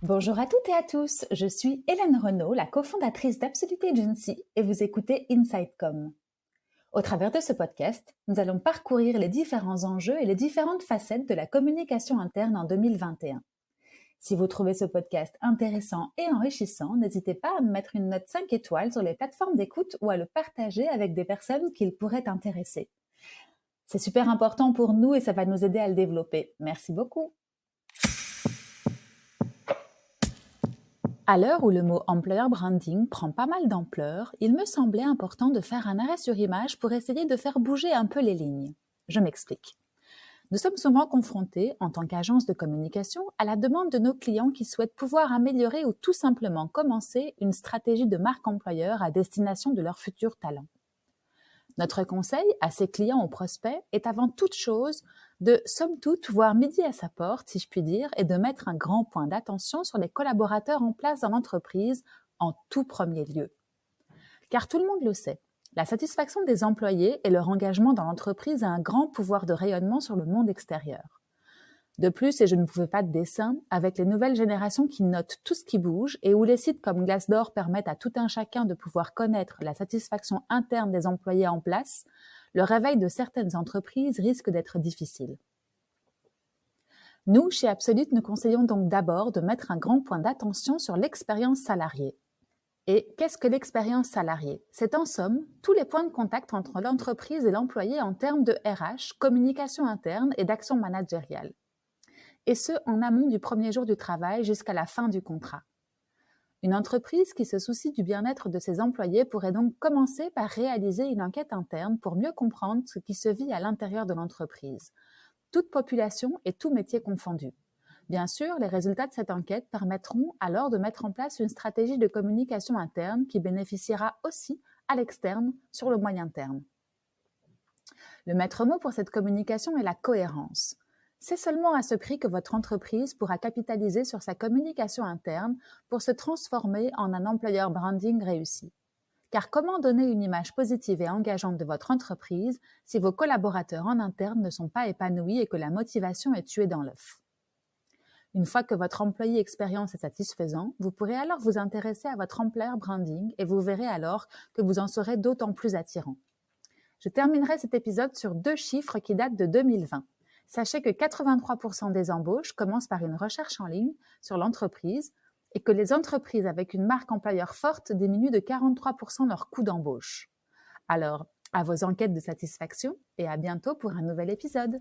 Bonjour à toutes et à tous, je suis Hélène Renaud, la cofondatrice d'Absolute Agency et vous écoutez Insightcom. Au travers de ce podcast, nous allons parcourir les différents enjeux et les différentes facettes de la communication interne en 2021. Si vous trouvez ce podcast intéressant et enrichissant, n'hésitez pas à me mettre une note 5 étoiles sur les plateformes d'écoute ou à le partager avec des personnes qu'il pourrait intéresser. C'est super important pour nous et ça va nous aider à le développer. Merci beaucoup. À l'heure où le mot employer branding prend pas mal d'ampleur, il me semblait important de faire un arrêt sur image pour essayer de faire bouger un peu les lignes. Je m'explique. Nous sommes souvent confrontés, en tant qu'agence de communication, à la demande de nos clients qui souhaitent pouvoir améliorer ou tout simplement commencer une stratégie de marque employeur à destination de leurs futurs talents. Notre conseil à ces clients ou prospects est avant toute chose de, somme toute, voir midi à sa porte, si je puis dire, et de mettre un grand point d'attention sur les collaborateurs en place dans l'entreprise en tout premier lieu. Car tout le monde le sait, la satisfaction des employés et leur engagement dans l'entreprise a un grand pouvoir de rayonnement sur le monde extérieur. De plus, et je ne vous fais pas de dessin, avec les nouvelles générations qui notent tout ce qui bouge et où les sites comme Glassdoor permettent à tout un chacun de pouvoir connaître la satisfaction interne des employés en place, le réveil de certaines entreprises risque d'être difficile. Nous, chez Absolute, nous conseillons donc d'abord de mettre un grand point d'attention sur l'expérience salariée. Et qu'est-ce que l'expérience salariée? C'est en somme tous les points de contact entre l'entreprise et l'employé en termes de RH, communication interne et d'action managériale. Et ce, en amont du premier jour du travail jusqu'à la fin du contrat. Une entreprise qui se soucie du bien-être de ses employés pourrait donc commencer par réaliser une enquête interne pour mieux comprendre ce qui se vit à l'intérieur de l'entreprise, toute population et tout métier confondu. Bien sûr, les résultats de cette enquête permettront alors de mettre en place une stratégie de communication interne qui bénéficiera aussi à l'externe sur le moyen terme. Le maître mot pour cette communication est la cohérence. C'est seulement à ce prix que votre entreprise pourra capitaliser sur sa communication interne pour se transformer en un employeur branding réussi. Car comment donner une image positive et engageante de votre entreprise si vos collaborateurs en interne ne sont pas épanouis et que la motivation est tuée dans l'œuf? Une fois que votre employé expérience est satisfaisant, vous pourrez alors vous intéresser à votre employer branding et vous verrez alors que vous en serez d'autant plus attirant. Je terminerai cet épisode sur 2 chiffres qui datent de 2020. Sachez que 83% des embauches commencent par une recherche en ligne sur l'entreprise et que les entreprises avec une marque employeur forte diminuent de 43% leur coût d'embauche. Alors, à vos enquêtes de satisfaction et à bientôt pour un nouvel épisode.